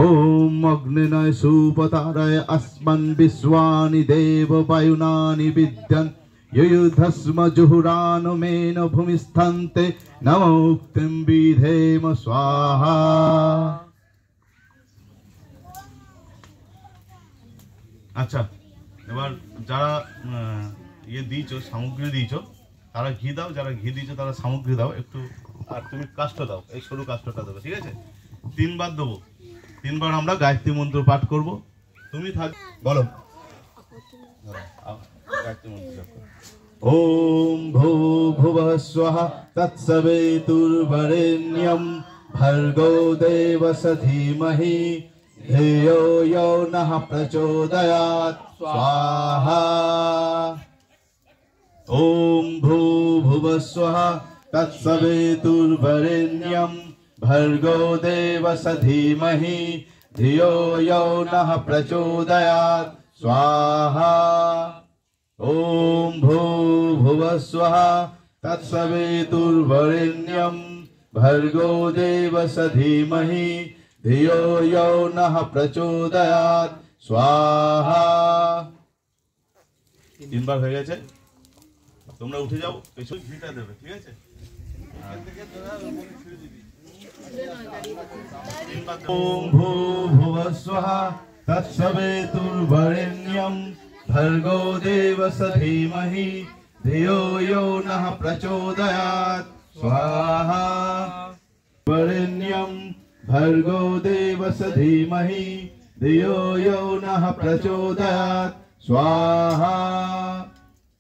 ओम अग्निनय सुपतारय अस्मन् विश्वानि देव वायुनानि विद्यन् युयुधस्म जुहुरानुमेन भूमिस्थन्ते नमोक्तिं विधेम स्वाहा। আচ্ছা, এবার যারা ইয়ে দিয়েছো, সামগ্রী দিয়েছো, তারা ঘি দাও, যারা ঘি দিয়েছো তারা সামগ্রী দাও একটু, আর তুমি কাষ্ঠ দাও, এই সরু কাষ্ঠটা দেবে, ঠিক আছে? 3 বার দেবো, 3 বার আমরা গায়ত্রী মন্ত্র পাঠ করব। তুমি থাক, বলো গায়ত্রী মন্ত্র। ওম ভূর্ভুবঃ স্বঃ তৎসবিতুর্বরেণ্যং ভর্গো দেবস্য ধীমহি धियो यो नः प्रचोदयात् स्वाहा। ओम भूर्भुवः स्वः तत्सवितुर्वरेण्यं भर्गो देवस्य धीमहि धियो यो नः प्रचोदयात् स्वाहा। ओम भूर्भुवः स्वः तत्सवितुर्वरेण्यं भर्गो देवस्य धीमहि धियो यो नः प्रचोदयात् स्वाहा। 3 বার হয়ে গেছে, তোমরা উঠে যাও, পেছনে ঘিটা দেবে, ঠিক আছে? ওম ভূর্ভুবঃ স্বঃ তৎসবিতুর্বরেণ্যং ভর্গো দেবস্য ধীমহি ধিयो यो नः प्रचोदयात् स्वाहा। वरेण्यं भर्गो देवस्य धीमहि धियो यो नः प्रचोदयात् स्वाहा।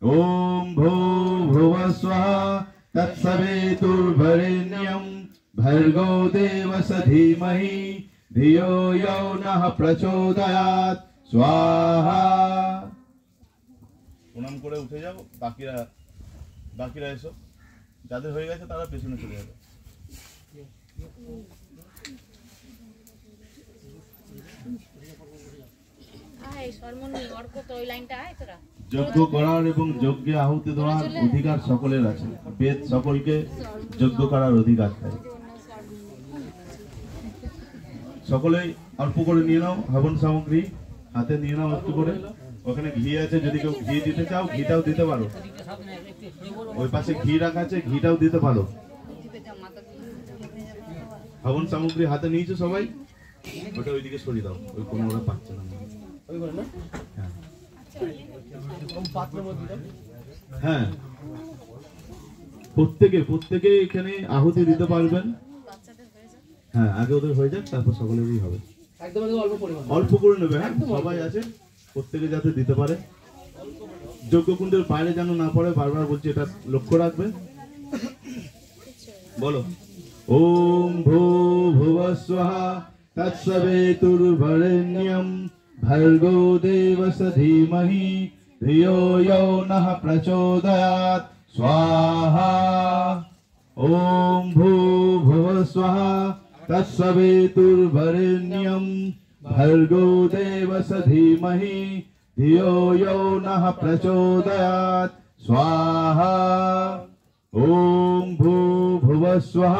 ओम भूर्भुवः स्वः तत्सवितुर्वरेण्यं भर्गो देवस्य धीमहि धियो यो नः प्रचोदयात् स्वाहा। প্রণাম করে উঠে যাও, বাকিরা এসো, যাদের হয়ে গেছে তারা পেছনে চলে যাবে। যজ্ঞ করার এবং যজ্ঞে আহুতি দেওয়ার অধিকার সকলের আছে, বেদ সকলকে যজ্ঞ করার অধিকার দেয়। সকলেই অল্প করে নিয়ে নাও, হবন সামগ্রী হাতে নিয়ে নাও একটু করে। ওখানে ঘি আছে, যদি কেউ ঘি দিতে চাও ঘিটাও দিতে পারো, ওই পাশে ঘি রাখা আছে, ঘিটাও দিতে পারো। হবন সামগ্রী হাতে নিয়েছো সবাই, ওটা ওইদিকে সরিয়ে দাও, ওই কোনো ওরা পাচ্ছে না। হ্যাঁ, প্রত্যেকে এখানে আহুতি দিতে পারবেন। হ্যাঁ, আগে ওদের হয়ে যাক, তারপর সকলেরই হবে। অল্প করে নেবে, হ্যাঁ সবাই আছে, প্রত্যেকে যাতে দিতে পারে। যজ্ঞকুণ্ডের বাইরে যেন না পড়ে, বারবার বলছি, এটা লক্ষ্য রাখবে। বলো ওম ভূর্ভুবঃ স্বঃ তৎসবিতুর্বরেণ্যং भर्गो देवस्य धीमहि धियो यो नः प्रचोदयात् स्वाहा। ओम भूर्भुवः स्वः तत्सवितुर्वरेण्यं भर्गो देवस्य धीमहि धियो यो नः प्रचोदयात् स्वाहा। ओम भूर्भुवः स्वः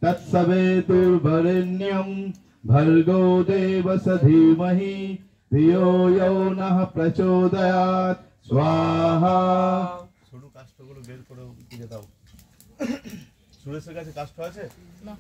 तत्सवितुर्वरेण्यं भर्गो देवस्य धीमहि धियो यो नः प्रचोदयात् स्वाहा। ছোট কাষ্ঠগুলো বের করে দিয়ে দাও। সুরেশের কাছে কাষ্ঠ আছে না?